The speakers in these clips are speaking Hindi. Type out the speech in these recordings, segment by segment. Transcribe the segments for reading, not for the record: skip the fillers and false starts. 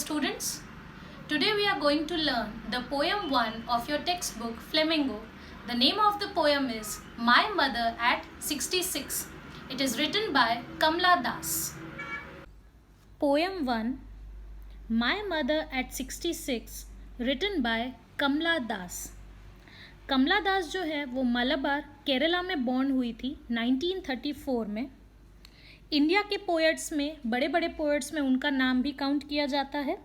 students. Today we are going to learn the poem 1 of your textbook Flamingo. The name of the poem is My Mother at 66. It is written by Kamla Das. Poem 1 My Mother at 66 written by कमला दास. कमला दास जो है वो मलबार केरला में बॉर्न हुई थी 1934 में. इंडिया के पोएट्स में बड़े बड़े पोएट्स में उनका नाम भी काउंट किया जाता है.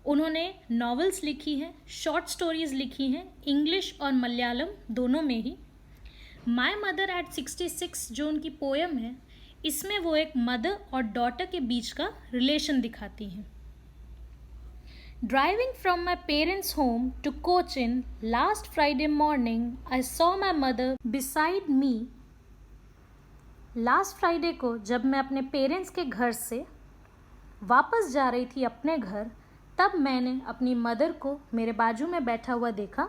उन्होंने नॉवेल्स लिखी हैं, शॉर्ट स्टोरीज़ लिखी हैं, इंग्लिश और मलयालम दोनों में ही. माय मदर एट 66 जो उनकी पोएम है, इसमें वो एक मदर और डॉटर के बीच का रिलेशन दिखाती हैं. Driving from my parents' home to Cochin last Friday morning, I saw my mother beside me. Last Friday को जब मैं अपने पेरेंट्स के घर से वापस जा रही थी अपने घर, तब मैंने अपनी मदर को मेरे बाजू में बैठा हुआ देखा.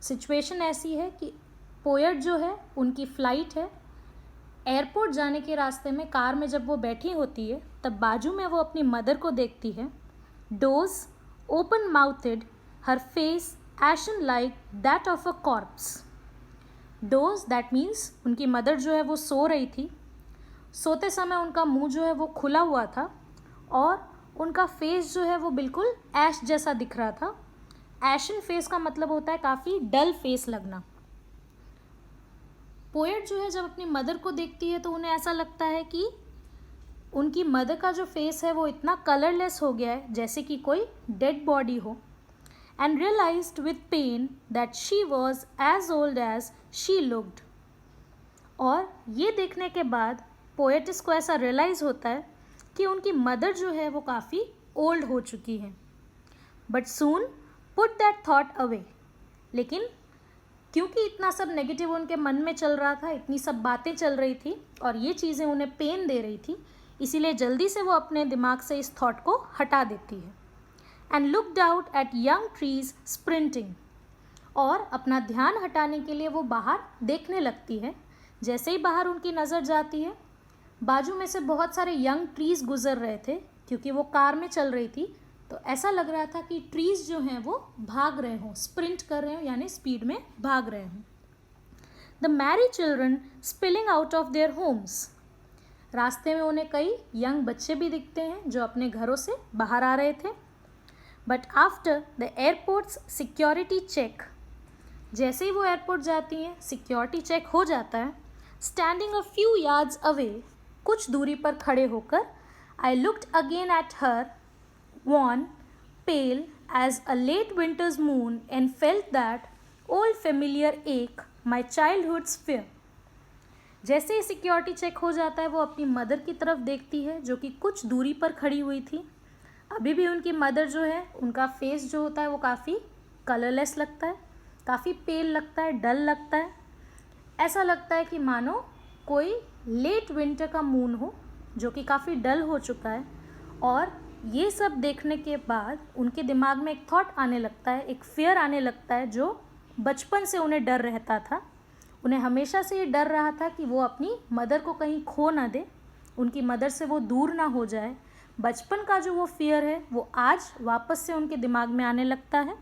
सिचुएशन ऐसी है कि पोएट जो है उनकी फ़्लाइट है. एयरपोर्ट जाने के रास्ते में कार में जब वो बैठी होती है तब बाजू में वो अपनी मदर को देखती है. Dose open mouthed, her face ashen like that of a corpse. Doze that means उनकी मदर जो है वो सो रही थी. सोते समय उनका मुंह जो है वो खुला हुआ था और उनका फेस जो है वो बिल्कुल ऐश जैसा दिख रहा था. एशन फेस का मतलब होता है काफ़ी डल फेस लगना. पोएट जो है जब अपनी मदर को देखती है तो उन्हें ऐसा लगता है कि उनकी मदर का जो फेस है वो इतना कलरलेस हो गया है जैसे कि कोई डेड बॉडी हो. And realized with pain that she was as old as she looked. और ये देखने के बाद पोएटिस को ऐसा रियलाइज़ होता है कि उनकी मदर जो है वो काफ़ी ओल्ड हो चुकी है. But soon put that thought away. लेकिन क्योंकि इतना सब नेगेटिव उनके मन में चल रहा था, इतनी सब बातें चल रही थी और ये चीज़ें उन्हें पेन दे रही थी, इसीलिए जल्दी से वो अपने दिमाग से इस थॉट को हटा देती है. And looked out at young trees sprinting. और अपना ध्यान हटाने के लिए वो बाहर देखने लगती है. जैसे ही बाहर उनकी नज़र जाती है, बाजू में से बहुत सारे यंग ट्रीज़ गुजर रहे थे. क्योंकि वो कार में चल रही थी तो ऐसा लग रहा था कि ट्रीज़ जो हैं वो भाग रहे हों, स्प्रिंट कर रहे हों, यानी स्पीड में भाग रहे हों. The Mary children spilling out of their homes. रास्ते में उन्हें कई यंग बच्चे भी दिखते हैं जो अपने घरों से बाहर आ रहे थे. But after the airports security check. जैसे ही वो एयरपोर्ट जाती हैं, सिक्योरिटी चेक हो जाता है. Standing a few yards away, कुछ दूरी पर खड़े होकर, I looked again at her, wan, pale as a late winter's moon, and felt that old familiar ache, my childhood's fear. जैसे ही सिक्योरिटी चेक हो जाता है वो अपनी मदर की तरफ देखती है जो कि कुछ दूरी पर खड़ी हुई थी. अभी भी उनकी मदर जो है उनका फेस जो होता है वो काफ़ी कलरलेस लगता है, काफ़ी पेल लगता है, डल लगता है. ऐसा लगता है कि मानो कोई लेट विंटर का मून हो जो कि काफ़ी डल हो चुका है. और ये सब देखने के बाद उनके दिमाग में एक थॉट आने लगता है, एक फियर आने लगता है जो बचपन से उन्हें डर रहता था. उन्हें हमेशा से ये डर रहा था कि वो अपनी मदर को कहीं खो ना दे, उनकी मदर से वो दूर ना हो जाए. बचपन का जो वो फियर है वो आज वापस से उनके दिमाग में आने लगता है.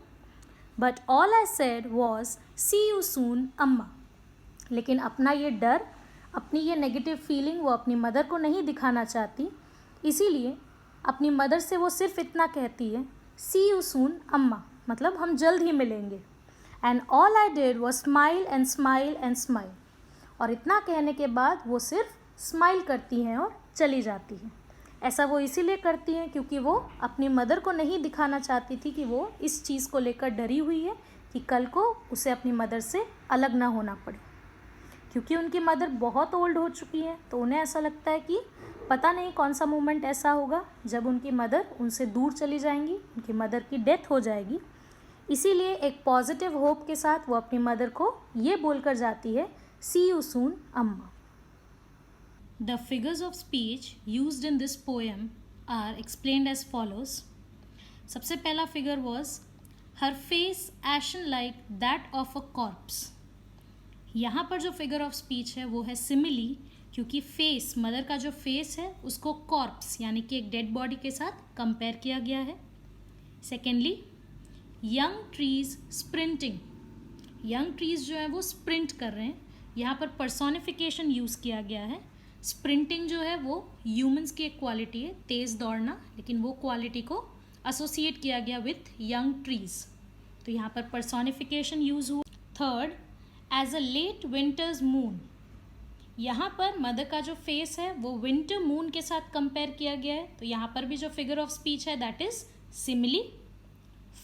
But all I said was see you soon Amma. लेकिन अपना ये डर, अपनी ये नेगेटिव फीलिंग वो अपनी मदर को नहीं दिखाना चाहती. इसीलिए अपनी मदर से वो सिर्फ इतना कहती है, सी यू सून अम्मा, मतलब हम जल्द ही मिलेंगे. And all I did was smile and smile and smile. और इतना कहने के बाद वो सिर्फ स्माइल करती हैं और चली जाती हैं. ऐसा वो इसीलिए करती हैं क्योंकि वो अपनी मदर को नहीं दिखाना चाहती थी कि वो इस चीज़ को लेकर डरी हुई है कि कल को उसे अपनी मदर से अलग ना होना पड़े. क्योंकि उनकी मदर बहुत ओल्ड हो चुकी है तो उन्हें ऐसा लगता है कि पता नहीं कौन सा मोमेंट ऐसा होगा जब उनकी मदर उनसे दूर चली जाएंगी, उनकी मदर की डेथ हो जाएगी. इसीलिए एक पॉजिटिव होप के साथ वो अपनी मदर को ये बोलकर जाती है, सी you soon Amma. The figures of speech used in this poem are explained as follows. सबसे पहला figure was her face ashen like that of a corpse. यहाँ पर जो फिगर ऑफ स्पीच है वो है सिमिली, क्योंकि फेस, मदर का जो फेस है उसको कॉर्प्स यानी कि एक डेड बॉडी के साथ कंपेयर किया गया है। Secondly, young trees sprinting, young trees जो है वो स्प्रिंट कर रहे हैं, यहाँ पर पर्सोनिफिकेशन यूज़ किया गया है। स्प्रिंटिंग जो है वो ह्यूमंस की एक क्वालिटी है, तेज़ दौड़ना, लेकिन वो क्वालिटी को एसोसिएट किया गया विथ यंग ट्रीज, तो यहाँ पर पर्सोनिफिकेशन यूज हुआ। Third, as a late winter's moon, यहाँ पर मदर का जो फेस है वो विंटर मून के साथ कंपेयर किया गया है, तो यहाँ पर भी जो फिगर ऑफ स्पीच है that is simile.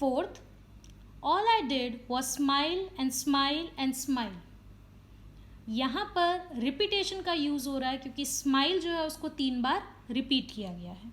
Fourth, all I did was smile and smile and smile, यहाँ पर रिपीटेशन का यूज़ हो रहा है क्योंकि स्माइल जो है उसको 3 बार रिपीट किया गया है।